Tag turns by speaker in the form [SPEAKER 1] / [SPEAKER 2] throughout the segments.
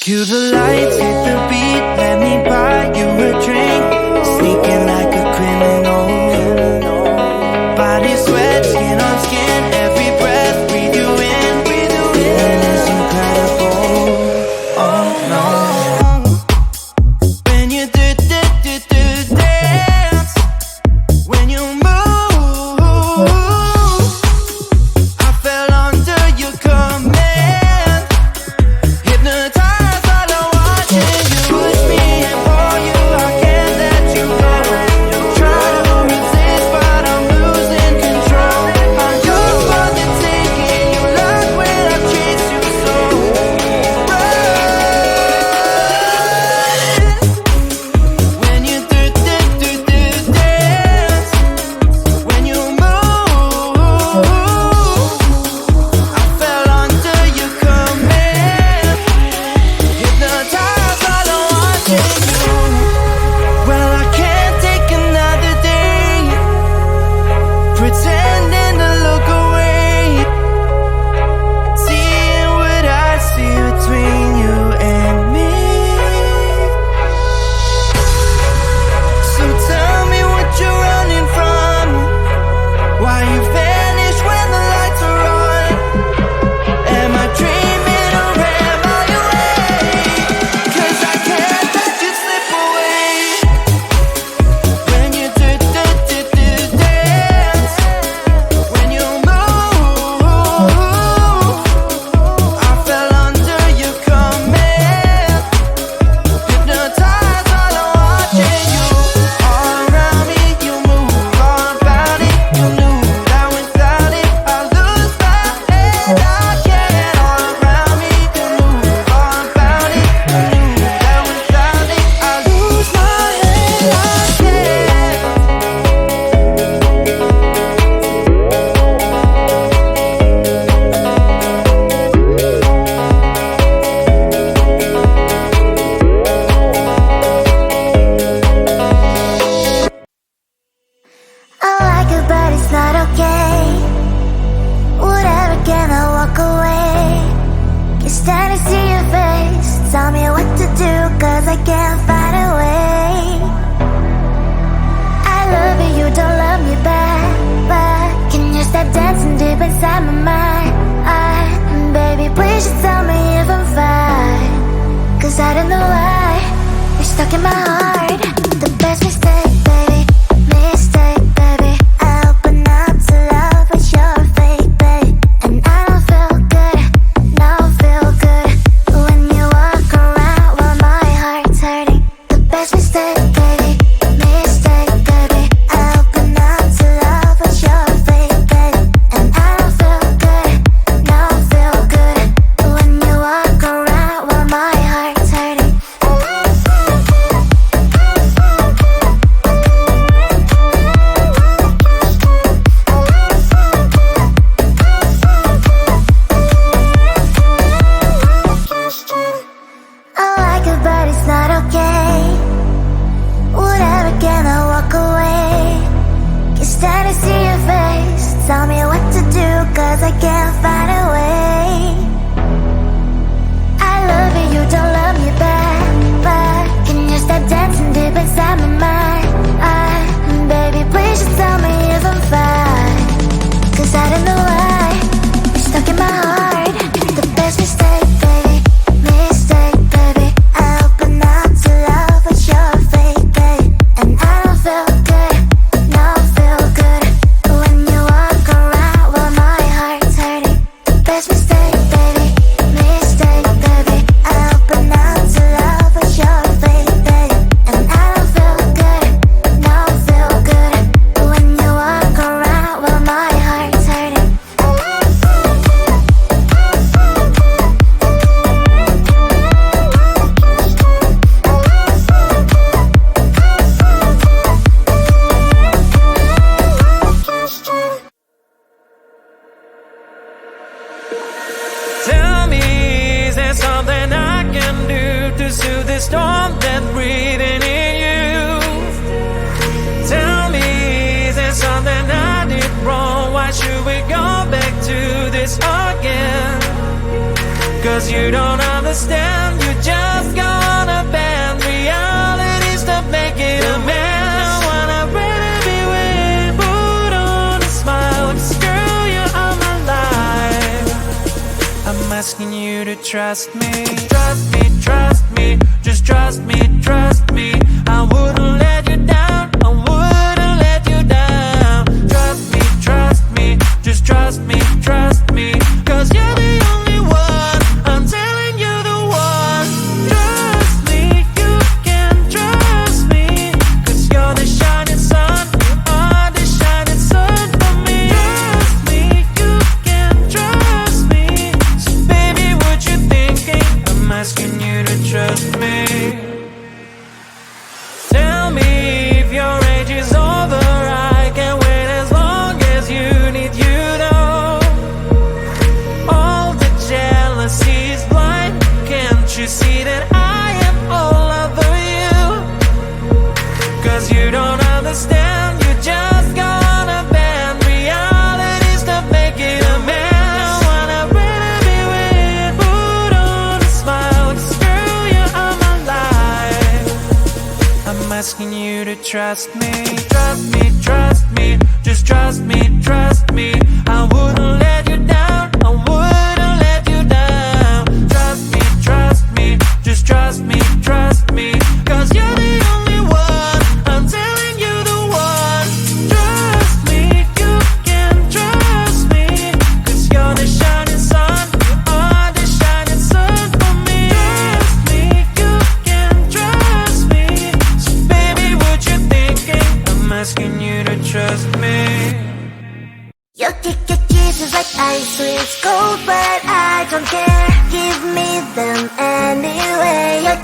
[SPEAKER 1] Cue the lights, hit the beat, let me buy you a drink. Sneaking like a criminal. Body sweat, skin on skin, every breath, breathe you in. Feeling is incredible. Oh no. When you do dance, when you move, I fell under your command. Hypnotized by the watching you push me and pull you. I can't let you go. Try to resist, but I'm losing control. I'm yours for the taking. You love when I chase you so. When you do dance, when you move, I fell under your command. Hypnotized by the watching you. Well, I can't take another day pretending to look away, seeing what I see between you and me. So tell me what you're running from, why you vanish when the lights are on. Am I dreaming or am I awake? 'Cause I can't let you slip away. When you do dance, when you move, I fell under your command. Hypnotized while I'm watching you. All around me, you move, all about it. You knew that without it, I lose my head. I can't. All around me, you move, all about it. You knew that without it, I lose my head. I can't.
[SPEAKER 2] I like it, but it's not okay. Whatever, can I walk away? Can't stand to see your face. Tell me what to do, 'cause I can't find a way. I love you, you don't love me back. But can you stop dancing deep inside my mind? Baby, please just tell me if I'm fine. 'Cause I don't know why you're stuck in my heart. The best mistake, baby. Mistake, baby. I open up to love, but you're fake, babe. And I don't feel good, no feel good when you walk around while my heart's hurting. The best mistake, baby. Mistake, baby. I open up to love, but you're fake, babe. And I don't feel good, no feel good when you walk around while my heart's hurting. I like it, but it's not okay. Whatever, can I walk away? Can't stand to see your face. Tell me what to do, 'cause I can't find a way. I love you, you don't love me back. But can you stop dancing deep inside my mind? Baby, please just tell me if I'm fine. 'Cause I don't know why you're stuck in my heart. The best mistake, baby. Mistake, baby. I open up to love, but you're fake, babe. And I don't feel good, no feel good when you walk around while my heart's hurting. The best mistake, baby. Mistake, baby. I open up to love, but you're fake, babe. And I don't feel good, no feel good when you walk around while my heart's hurting.
[SPEAKER 1] Tell me, is there something I can do to soothe the storm that's breathing in you? Tell me, is there something I did wrong? Why should we go back to this again? 'Cause you don't understand, you just asking you to trust me. Trust me, trust me, just trust me, trust me. I wouldn't let you down, I wouldn't let you down. Trust me, just trust me, trust me. Cause you're the only one, I'm telling you the one. Trust me, you can trust me. Cause you're the shining sun, you are the shining sun for me. Trust me, you can trust me. So baby, what you thinking? I'm asking you to trust me. Tell me if your age is over, I can wait as long as you need, you know. All the jealousy is blind, can't you see that I am all over you? Cause you don't understand, you just gonna bend reality's to make it a man. I wanna really be with you, put on a smile, cause girl, you are my life. I'm asking you to trust me. Trust me, trust me, just trust me, trust me. I wouldn't let you down, I wouldn't let you down. Trust me, just trust me, trust me. Cause you're the only one, I'm telling you the one. Trust me, you can trust me. Cause you're the shining sun, you are the shining sun for me. Trust me, you can trust me. So baby, what you thinking? I'm asking you to trust me.
[SPEAKER 2] Your kisses like ice, sweet cold, but I don't care. Give me them anyway. Your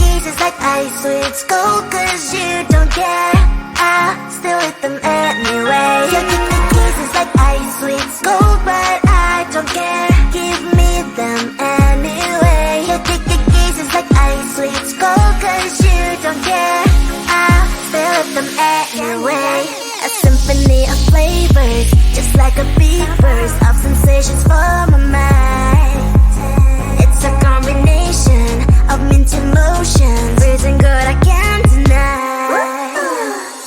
[SPEAKER 2] kisses like ice, sweet cold, cause you don't care. I'll still eat them anyway. Your kisses like ice, sweet cold, but I don't care. Give me them anyway. Your kisses like ice, sweet cold, cause you don't care. I'll still eat them anyway. A symphony of flavors, just like a big burst of sensations for my mind. It's a combination of mint emotions, freezing good I can't deny.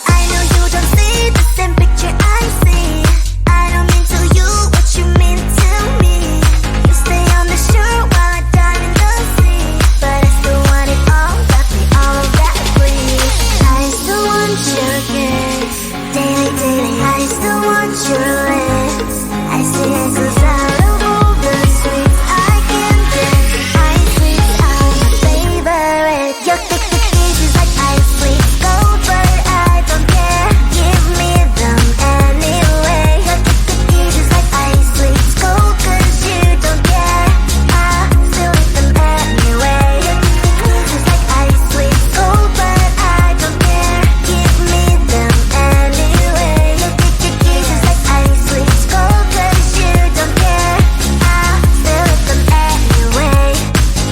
[SPEAKER 2] I know you don't see the same picture I see. I don't mean to you what you mean to me. You stay on the shore while I dive in the sea, but I still want it all, got me all that breathe. I still want your kiss. Daily, daily, I still want your lips. I see this out of all the sweets I can get. Ice sweets are my favorite. Your kisses like ice sweets gold, but I don't care. Give me them anyway. Your kisses like ice sweets gold, cause you don't care. I'll still eat them anyway. Your kisses like ice sweets gold, but I don't care. Give me them anyway. Your kisses like ice sweets gold, cause you don't care. I'll still eat them anyway.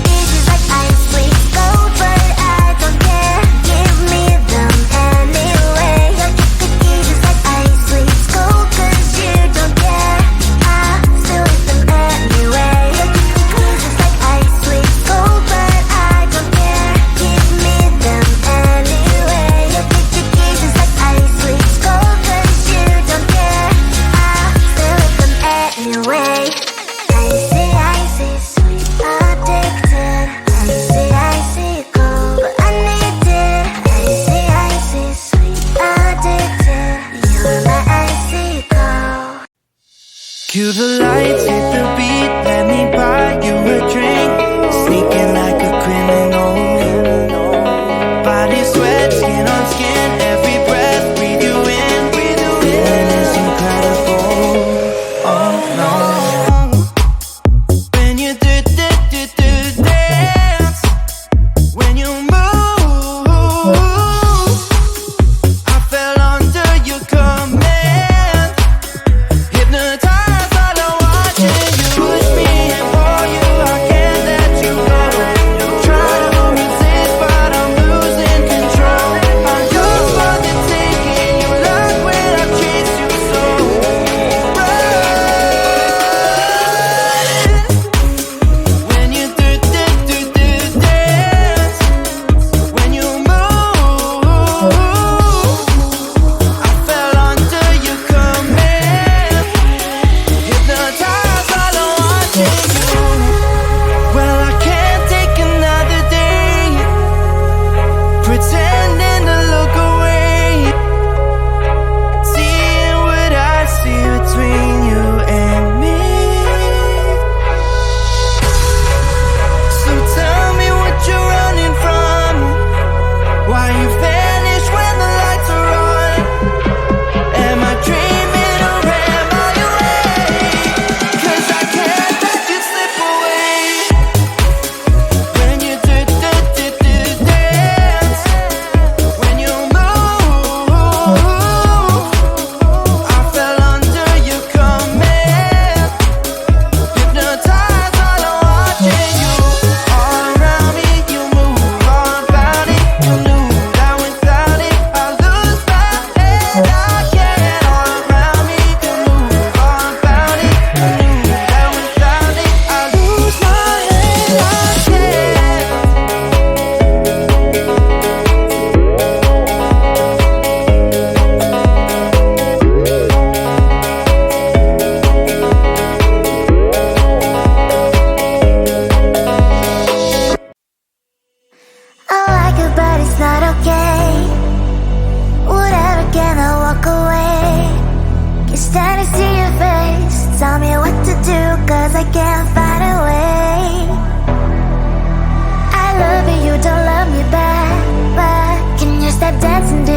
[SPEAKER 2] Kisses like ice sweets gold, but I don't care. Give me them anyway. Your kisses like ice sweets gold, cause you don't care. I'll still eat them anyway. Your kisses like ice sweets gold, but I don't care. Give me them anyway. Your kisses like ice sweets gold, cause you don't care. I'll still eat them anyway. Icy, sweet, addicted. Icy, cold, but I need it. Icy, sweet, addicted. You're my icy cold.
[SPEAKER 1] Cue the lights, hit the beat, let me buy you a drink. Sneaking like a criminal. Body sweat, skin on skin, every breath, breathe you in. Feeling is incredible. Oh no. When you do dance, when you move, I fell under your command. Hypnotized, all I watching you push me and pull you. I can't let you go.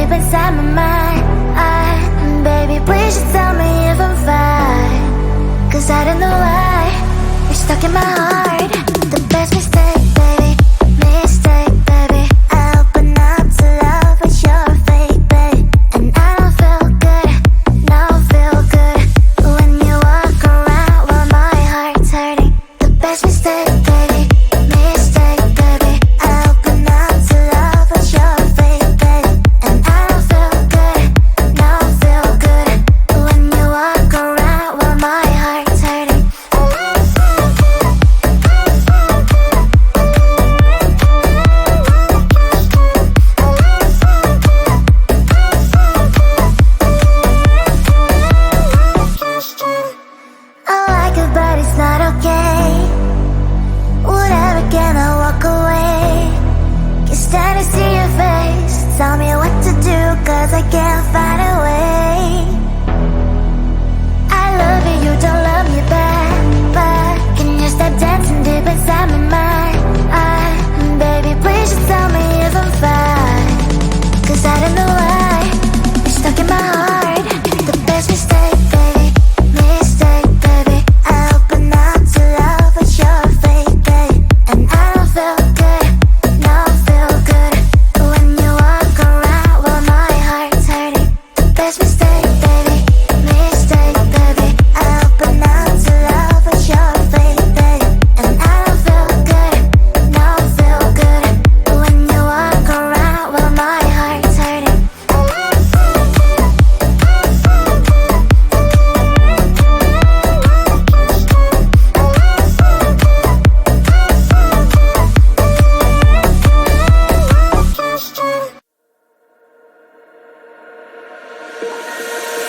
[SPEAKER 2] deep inside my mind. Baby, please just tell me if I'm fine. Cause I don't know why you're stuck in my heart. The best mistake, baby, mistake, baby. I open up to love, but you're fake, babe. And I don't feel good, no feel good when you walk around while my heart's hurting. The best mistake, baby, mistake, baby. I open up to love, but you're fake, babe. And I don't feel good, no feel good when you walk around while my heart's hurting. I like it, but it's not okay. Whatever, can I walk away? Can't stand to see your face. Tell me what to do, cause I can't find a way. I love you, you don't love me back, but can you stop dancing deep inside my mind? Baby, please just tell me if I'm fine. Cause I don't know why you're stuck in my heart. The best mistake, baby, mistake, baby. I open up to love, but you're fake, babe. And I don't feel good, no feel good when you walk around while my heart's hurting. The best mistake, baby, mistake, baby. I open up to love, but you're fake, babe. And I don't feel good, no feel good when you walk around while my heart's hurting.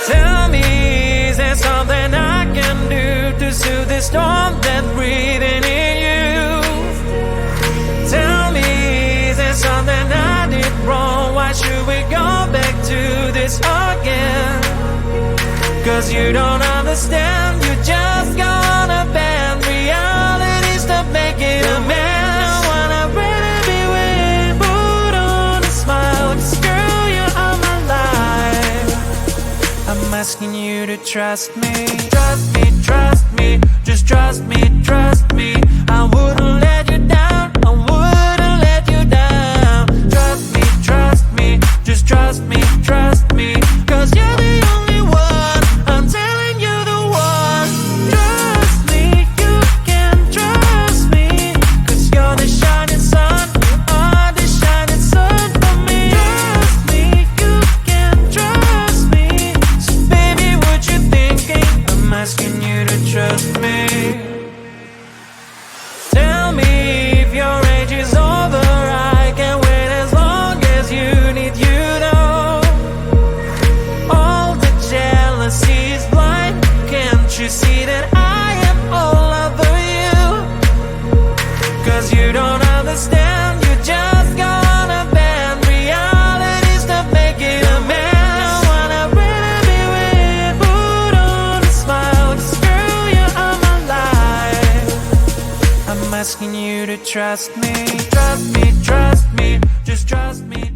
[SPEAKER 1] Tell me, is there something I can do to soothe the storm that's breathing in you? Tell me, is there something I did wrong? Why should we go back to this again? Cause you don't understand, you just gonna bend realities to make it a man. Wanna really be with, put on a smile, just girl, you are my life. I'm asking you to trust me, trust me, just trust me, I wouldn't let you down, I wouldn't let you down. Trust me, just trust me, cause you're the only one, I'm telling you the one. Trust me, you can trust me, cause you're the shining sun, you are the shining sun for me. Trust me, you can trust me, so baby, what you thinking? I'm asking you to trust me. Tell me if your age is over, I can wait as long as you need, you know. All the jealousy is blind, can't you see that I am all over you? Cause you don't understand, you just gonna bend realities to make it a man. Wanna really be with, put on a smile, just girl, you are my life. I'm asking you to trust me, just trust me.